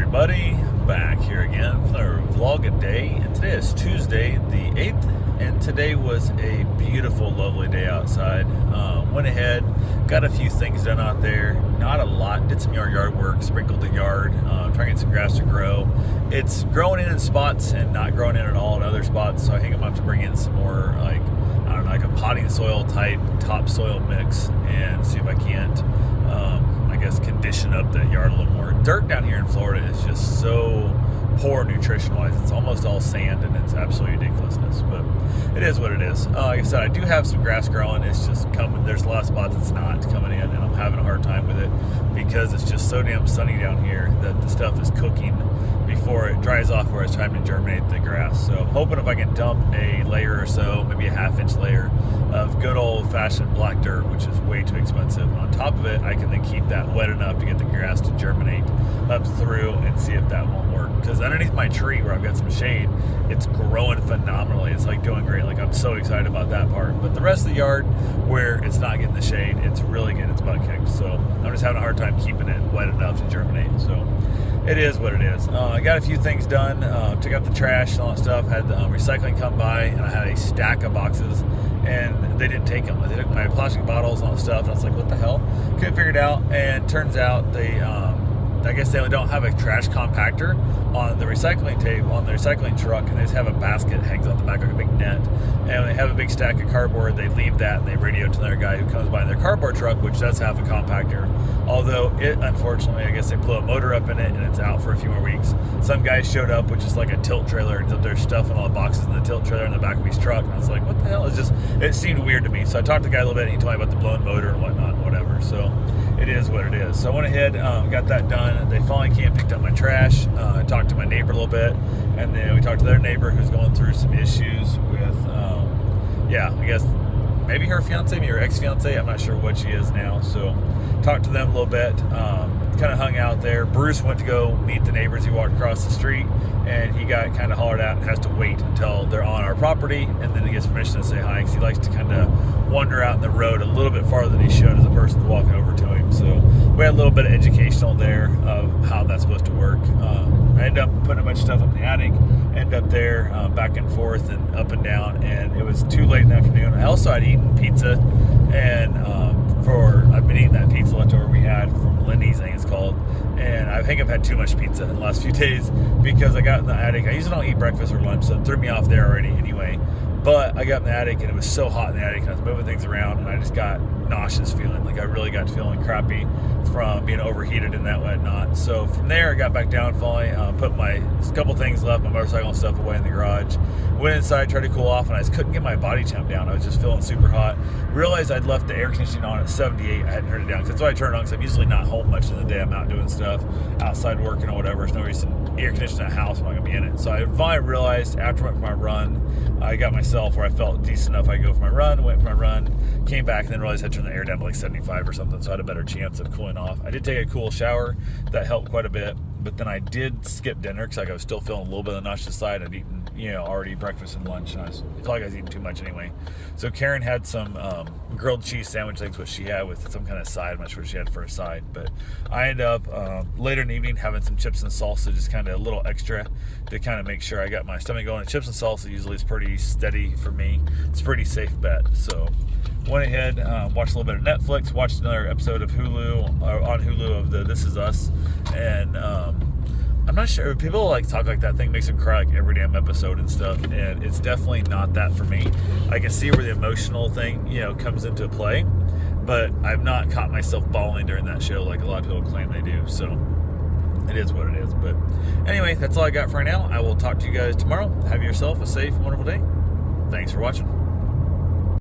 everybody? Back here again for our vlog a day, and today is Tuesday the 8th, and today was a beautiful, lovely day outside. Went ahead, got a few things done out there, not a lot, did some yard work, sprinkled the yard, trying to get some grass to grow. It's growing in spots and not growing in at all in other spots, so I think I'm going to have to bring in some more, like a potting soil type topsoil mix and see if I can't condition up that yard a little more. Dirt down here in Florida is just so poor nutrition wise. It's almost all sand and it's absolutely ridiculousness, but it is what it is. Like I said, I do have some grass growing. It's just coming, there's a lot of spots it's not coming in, and I'm having a hard time with it because it's just so damn sunny down here that the stuff is cooking before it dries off where it's time to germinate the grass. So I'm hoping if I can dump a layer or so, maybe a half-inch layer of good old-fashioned black dirt, which is way too expensive. On top of it, I can then keep that wet enough to get the grass to germinate up through and see if that won't work. Because underneath my tree where I've got some shade, it's growing phenomenally. It's like doing great. Like, I'm so excited about that part. But the rest of the yard where it's not getting the shade, it's really getting its butt kicked. So I'm just having a hard time keeping it wet enough to germinate. So it is what it is. I got a few things done. Took out the trash and all that stuff. Had the recycling come by, and I had a stack of boxes, and they didn't take them. They took my plastic bottles and all that stuff. And I was like, what the hell? Couldn't figure it out. And turns out they, I guess they don't have a trash compactor on the recycling tape on the recycling truck, and they just have a basket that hangs out the back like a big net. And when they have a big stack of cardboard, they leave that and they radio to another guy who comes by in their cardboard truck, which does have a compactor. Although it, unfortunately, I guess they blew a motor up in it and it's out for a few more weeks. Some guy showed up, which is like a tilt trailer, and up there stuffing all the boxes in the tilt trailer in the back of his truck. And I was like, what the hell? It seemed weird to me. So I talked to the guy a little bit, and he told me about the blown motor and whatnot, whatever. So it is what it is. So I went ahead, got that done. They finally came and picked up my trash. I talked to my neighbor a little bit, and then we talked to their neighbor who's going through some issues with, I guess maybe her fiance, maybe her ex-fiance. I'm not sure what she is now. So talked to them a little bit, kind of hung out there. Bruce went to go meet the neighbors. He walked across the street, and he got kind of hollered out and has to wait until they're on our property, and then he gets permission to say hi, because he likes to kind of wander out in the road a little bit farther than he should as a person's walking over to him. So we had a little bit of educational there of how that's supposed to work. I ended up putting a bunch of stuff up in the attic, ended up there back and forth and up and down, and it was too late in the afternoon. I also had eaten pizza, and I've been eating that pizza leftover we had from Lindy's, I think it's called, and I think I've had too much pizza in the last few days because I got in the attic. I usually don't eat breakfast or lunch, so it threw me off there already anyway. But I got in the attic, and it was so hot in the attic, and I was moving things around, and I just got nauseous feeling. Like, I really got feeling crappy from being overheated and that whatnot. So from there, I got back down finally, put my couple things left, my motorcycle and stuff away in the garage. Went inside, tried to cool off, and I just couldn't get my body temp down. I was just feeling super hot. Realized I'd left the air conditioning on at 78. I hadn't turned it down, because that's why I turned it on, because I'm usually not home much in the day. I'm out doing stuff, outside working or whatever. There's no reason air conditioning in a house when I'm going to be in it. So I finally realized after I went for my run, I got myself where I felt decent enough. I go for my run, went for my run, came back, and then realized I had to turn the air down to like 75 or something, so I had a better chance of cooling off. I did take a cool shower. That helped quite a bit. But then I did skip dinner because I was still feeling a little bit on the nauseous side. I'd eaten, already breakfast and lunch, and I felt like I was eating too much anyway. So Karen had some grilled cheese sandwich things, which she had with some kind of side. I'm not sure what she had for a side, but I ended up later in the evening having some chips and salsa, just kind of a little extra to kind of make sure I got my stomach going. And chips and salsa usually is pretty steady for me. It's a pretty safe bet. So went ahead, watched a little bit of Netflix, watched another episode of Hulu, on Hulu of the This Is Us, and I'm not sure, people like talk like that thing makes them cry like every damn episode and stuff, and it's definitely not that for me. I can see where the emotional thing, comes into play, but I've not caught myself bawling during that show like a lot of people claim they do, so it is what it is. But anyway, that's all I got for right now. I will talk to you guys tomorrow. Have yourself a safe, wonderful day. Thanks for watching.